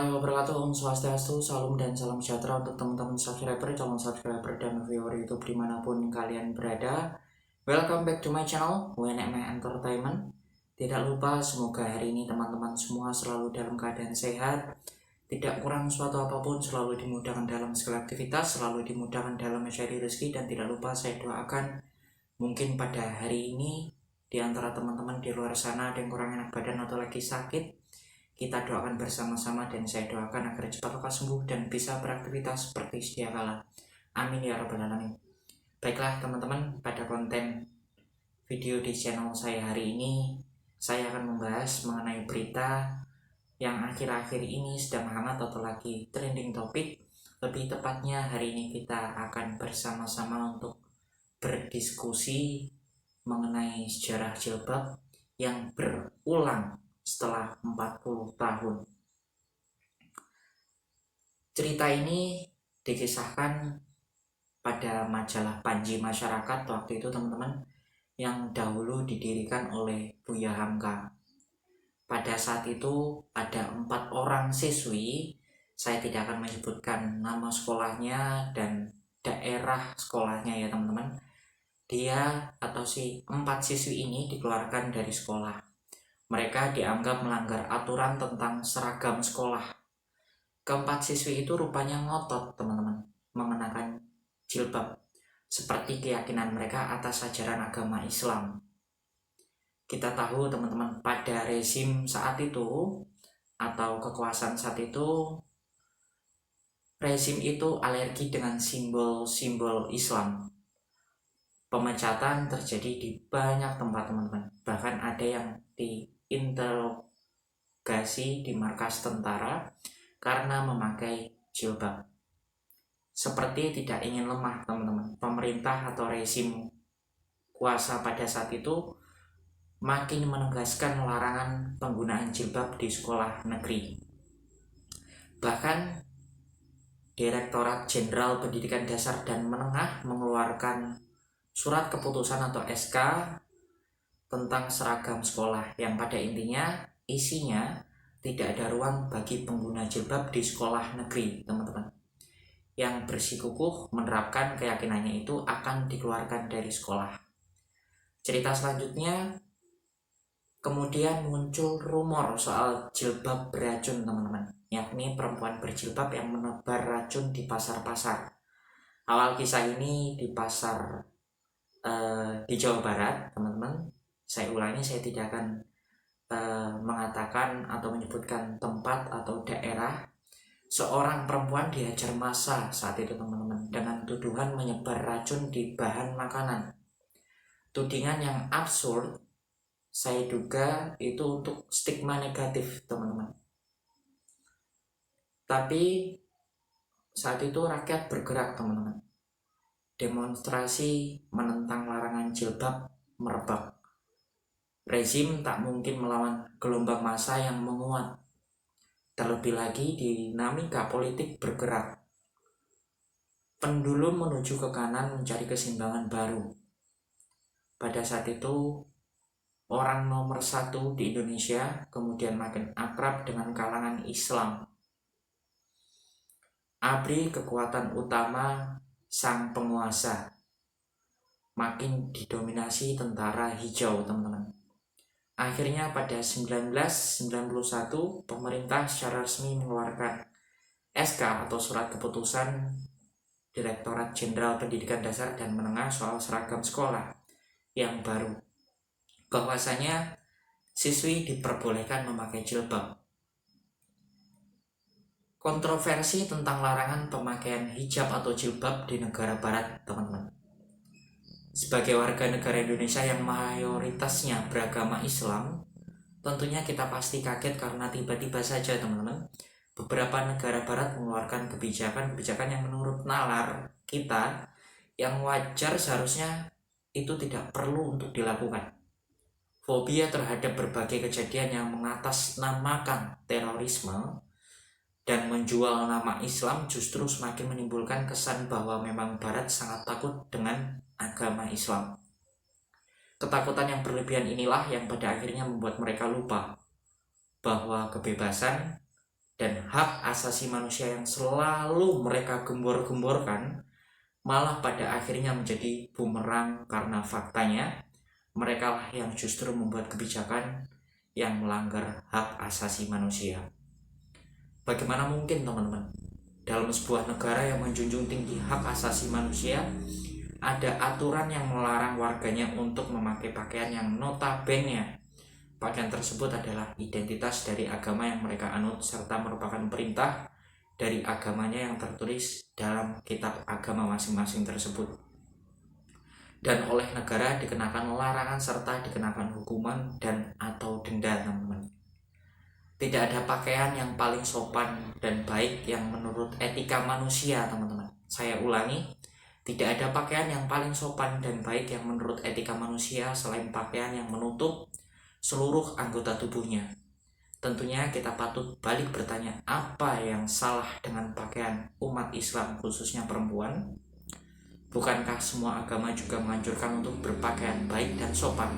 warahmatullahi wabarakatuh. Om Swastiastu, salam dan salam sejahtera untuk teman-teman subscriber, calon subscriber, dan viewer YouTube dimanapun kalian berada. Welcome back to my channel, WNM Entertainment. Tidak lupa, semoga hari ini teman-teman semua selalu dalam keadaan sehat, tidak kurang suatu apapun, selalu dimudahkan dalam segala aktivitas, selalu dimudahkan dalam mencari rezeki, dan tidak lupa saya doakan mungkin pada hari ini di antara teman-teman di luar sana ada yang kurang enak badan atau lagi sakit, kita doakan bersama-sama dan saya doakan agar cepat lekas sembuh dan bisa beraktivitas seperti sedia kala. Amin ya rabbal alamin. Baiklah teman-teman, pada konten video di channel saya hari ini saya akan membahas mengenai berita yang akhir-akhir ini sedang hangat atau lagi trending topik. Lebih tepatnya hari ini kita akan bersama-sama untuk berdiskusi mengenai sejarah jilbab yang berulang setelah 40 tahun. Cerita ini dikisahkan pada majalah Panji Masyarakat waktu itu teman-teman, yang dahulu didirikan oleh Buya Hamka. Pada saat itu ada 4 orang siswi, saya tidak akan menyebutkan nama sekolahnya dan daerah sekolahnya ya teman-teman. Dia atau si 4 siswi ini dikeluarkan dari sekolah. Mereka dianggap melanggar aturan tentang seragam sekolah. Keempat siswi itu rupanya ngotot teman-teman mengenakan jilbab seperti keyakinan mereka atas ajaran agama Islam. Kita tahu teman-teman, pada rezim saat itu atau kekuasaan saat itu, rezim itu alergi dengan simbol-simbol Islam. Pemecatan terjadi di banyak tempat teman-teman. Bahkan ada yang diinterogasi di markas tentara karena memakai jilbab. Seperti tidak ingin lemah teman-teman, pemerintah atau rezim kuasa pada saat itu makin menegaskan larangan penggunaan jilbab di sekolah negeri. Bahkan Direktorat Jenderal Pendidikan Dasar dan Menengah mengeluarkan surat keputusan atau SK tentang seragam sekolah yang pada intinya isinya tidak ada ruang bagi pengguna jilbab di sekolah negeri teman-teman. Yang bersikukuh menerapkan keyakinannya itu akan dikeluarkan dari sekolah. Cerita selanjutnya, kemudian muncul rumor soal jilbab beracun teman-teman, yakni perempuan berjilbab yang menebar racun di pasar-pasar. Awal kisah ini di pasar di Jawa Barat teman-teman. Saya ulangi, saya tidak akan mengatakan atau menyebutkan tempat atau daerah. Seorang perempuan dihajar massa saat itu teman-teman dengan tuduhan menyebar racun di bahan makanan. Tudingan yang absurd, saya duga itu untuk stigma negatif teman-teman. Tapi saat itu rakyat bergerak teman-teman. Demonstrasi menentang larangan jilbab merebak. Rezim tak mungkin melawan gelombang massa yang menguat. Terlebih lagi dinamika politik bergerak. Pendulum menuju ke kanan mencari keseimbangan baru. Pada saat itu orang nomor 1 di Indonesia kemudian makin akrab dengan kalangan Islam. ABRI kekuatan utama sang penguasa, makin didominasi tentara hijau teman-teman. Akhirnya pada 1991 pemerintah secara resmi mengeluarkan SK atau surat keputusan Direktorat Jenderal Pendidikan Dasar dan Menengah soal seragam sekolah yang baru, bahwasanya siswi diperbolehkan memakai jilbab. Kontroversi tentang larangan pemakaian hijab atau jilbab di negara barat teman-teman. Sebagai warga negara Indonesia yang mayoritasnya beragama Islam, tentunya kita pasti kaget karena tiba-tiba saja teman-teman beberapa negara barat mengeluarkan kebijakan-kebijakan yang menurut nalar kita yang wajar seharusnya itu tidak perlu untuk dilakukan. Fobia terhadap berbagai kejadian yang mengatasnamakan terorisme dan menjual nama Islam justru semakin menimbulkan kesan bahwa memang Barat sangat takut dengan agama Islam. Ketakutan yang berlebihan inilah yang pada akhirnya membuat mereka lupa bahwa kebebasan Dan hak asasi manusia yang selalu mereka gembor-gemborkan malah pada akhirnya menjadi bumerang, karena faktanya mereka lah yang justru membuat kebijakan yang melanggar hak asasi manusia. Bagaimana mungkin teman-teman, dalam sebuah negara yang menjunjung tinggi hak asasi manusia, ada aturan yang melarang warganya untuk memakai pakaian yang notabene pakaian tersebut adalah identitas dari agama yang mereka anut serta merupakan perintah dari agamanya yang tertulis dalam kitab agama masing-masing tersebut, dan oleh negara dikenakan larangan serta dikenakan hukuman dan atau denda, teman-teman. Tidak ada pakaian yang paling sopan dan baik yang menurut etika manusia, teman-teman. Saya ulangi, tidak ada pakaian yang paling sopan dan baik yang menurut etika manusia selain pakaian yang menutup seluruh anggota tubuhnya. Tentunya kita patut balik bertanya, apa yang salah dengan pakaian umat Islam khususnya perempuan? Bukankah semua agama juga menganjurkan untuk berpakaian baik dan sopan?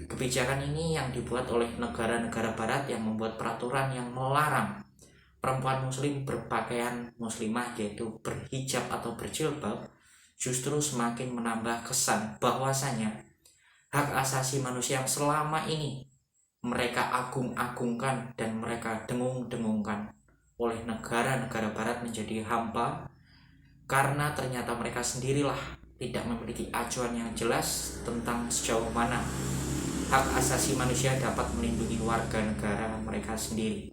Kebijakan ini yang dibuat oleh negara-negara barat yang membuat peraturan yang melarang perempuan muslim berpakaian muslimah, yaitu berhijab atau berjilbab, justru semakin menambah kesan bahwasanya hak asasi manusia yang selama ini mereka agung-agungkan dan mereka dengung-dengungkan oleh negara-negara barat menjadi hampa, karena ternyata mereka sendirilah tidak memiliki acuan yang jelas tentang sejauh mana hak asasi manusia dapat melindungi warga negara mereka sendiri.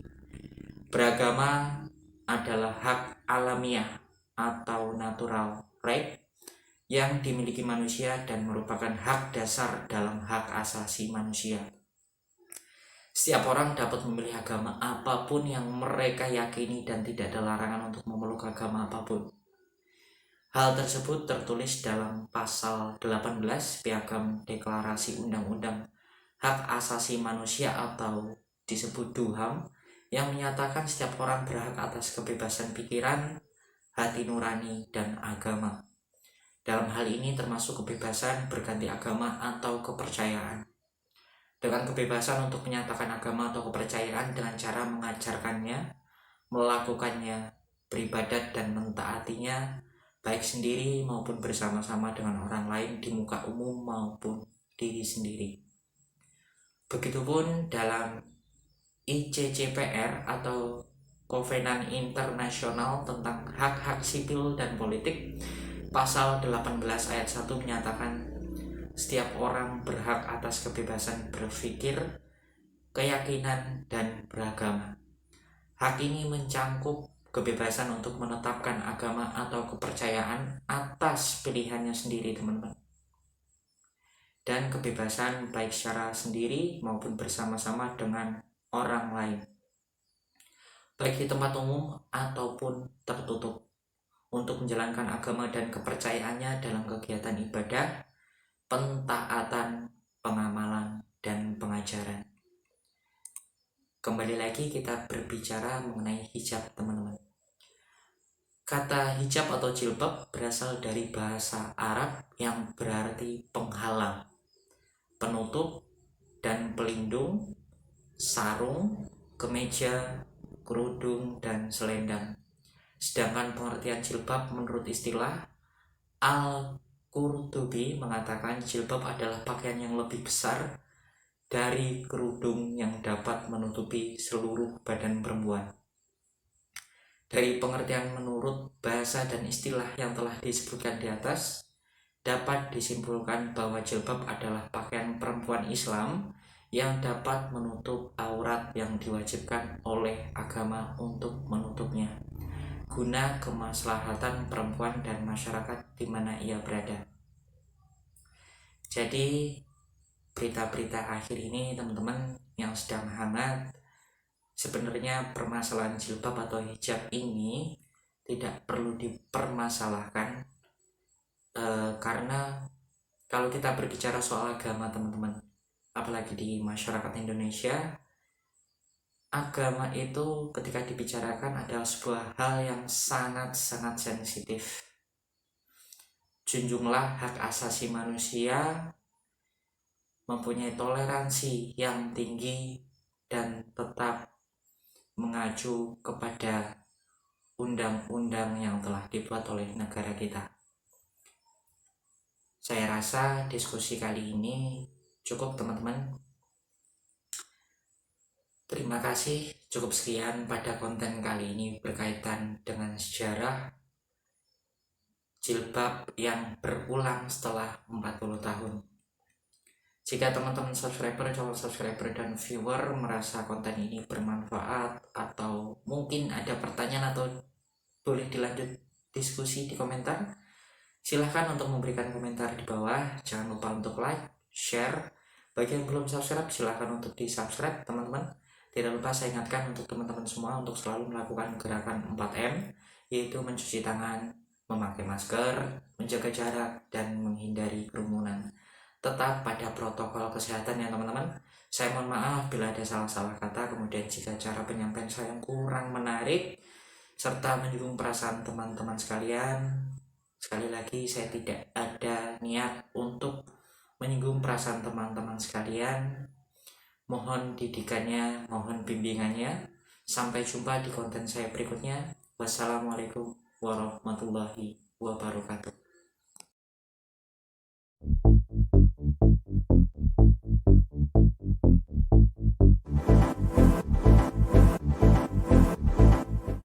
Beragama adalah hak alamiah atau natural right yang dimiliki manusia dan merupakan hak dasar dalam hak asasi manusia. Setiap orang dapat memilih agama apapun yang mereka yakini dan tidak ada larangan untuk memeluk agama apapun. Hal tersebut tertulis dalam pasal 18 Piagam Deklarasi Undang-Undang Hak Asasi Manusia atau disebut DUHAM, yang menyatakan setiap orang berhak atas kebebasan pikiran, hati nurani, dan agama. Dalam hal ini termasuk kebebasan berganti agama atau kepercayaan. Dengan kebebasan untuk menyatakan agama atau kepercayaan dengan cara mengajarkannya, melakukannya, beribadat dan mentaatinya, baik sendiri maupun bersama-sama dengan orang lain di muka umum maupun diri sendiri. Begitupun dalam ICCPR atau Kovenan Internasional tentang Hak-Hak Sipil dan Politik, pasal 18 ayat 1 menyatakan setiap orang berhak atas kebebasan berpikir, keyakinan, dan beragama. Hak ini mencangkup kebebasan untuk menetapkan agama atau kepercayaan atas pilihannya sendiri, teman-teman. Dan kebebasan baik secara sendiri maupun bersama-sama dengan orang lain, baik di tempat umum ataupun tertutup, untuk menjalankan agama dan kepercayaannya dalam kegiatan ibadah, pentaatan, pengamalan, dan pengajaran. Kembali lagi kita berbicara mengenai hijab, teman-teman. Kata hijab atau jilbab berasal dari bahasa Arab yang berarti penghalang, penutup, dan pelindung, sarung, kemeja, kerudung, dan selendang. Sedangkan pengertian jilbab menurut istilah Al-Qurtubi mengatakan jilbab adalah pakaian yang lebih besar dari kerudung yang dapat menutupi seluruh badan perempuan. Dari pengertian menurut bahasa dan istilah yang telah disebutkan di atas, dapat disimpulkan bahwa jilbab adalah pakaian perempuan Islam yang dapat menutup aurat yang diwajibkan oleh agama untuk menutupnya, guna kemaslahatan perempuan dan masyarakat di mana ia berada. Jadi berita-berita akhir ini, teman-teman yang sedang hangat, sebenarnya permasalahan jilbab atau hijab ini tidak perlu dipermasalahkan, karena kalau kita berbicara soal agama, teman-teman, apalagi di masyarakat Indonesia, agama itu ketika dibicarakan adalah sebuah hal yang sangat-sangat sensitif. Junjunglah hak asasi manusia, mempunyai toleransi yang tinggi, dan tetap mengacu kepada undang-undang yang telah dibuat oleh negara kita. Saya rasa diskusi kali ini cukup, teman-teman. Terima kasih, cukup sekian pada konten kali ini berkaitan dengan sejarah jilbab yang berulang setelah 40 tahun. Jika teman-teman subscriber, calon subscriber, dan viewer merasa konten ini bermanfaat atau mungkin ada pertanyaan atau boleh dilanjut diskusi di komentar, silahkan untuk memberikan komentar di bawah. Jangan lupa untuk like, share. Bagi yang belum subscribe, silahkan untuk di subscribe, teman-teman. Tidak lupa saya ingatkan untuk teman-teman semua untuk selalu melakukan gerakan 4M, yaitu mencuci tangan, memakai masker, menjaga jarak, dan menghindari kerumunan. Tetap pada protokol kesehatan ya teman-teman. Saya mohon maaf bila ada salah-salah kata, kemudian jika cara penyampaian saya kurang menarik serta menyinggung perasaan teman-teman sekalian. Sekali lagi, saya tidak ada niat untuk menyinggung perasaan teman-teman sekalian. Mohon didikannya, mohon bimbingannya. Sampai jumpa di konten saya berikutnya. Wassalamualaikum warahmatullahi wabarakatuh.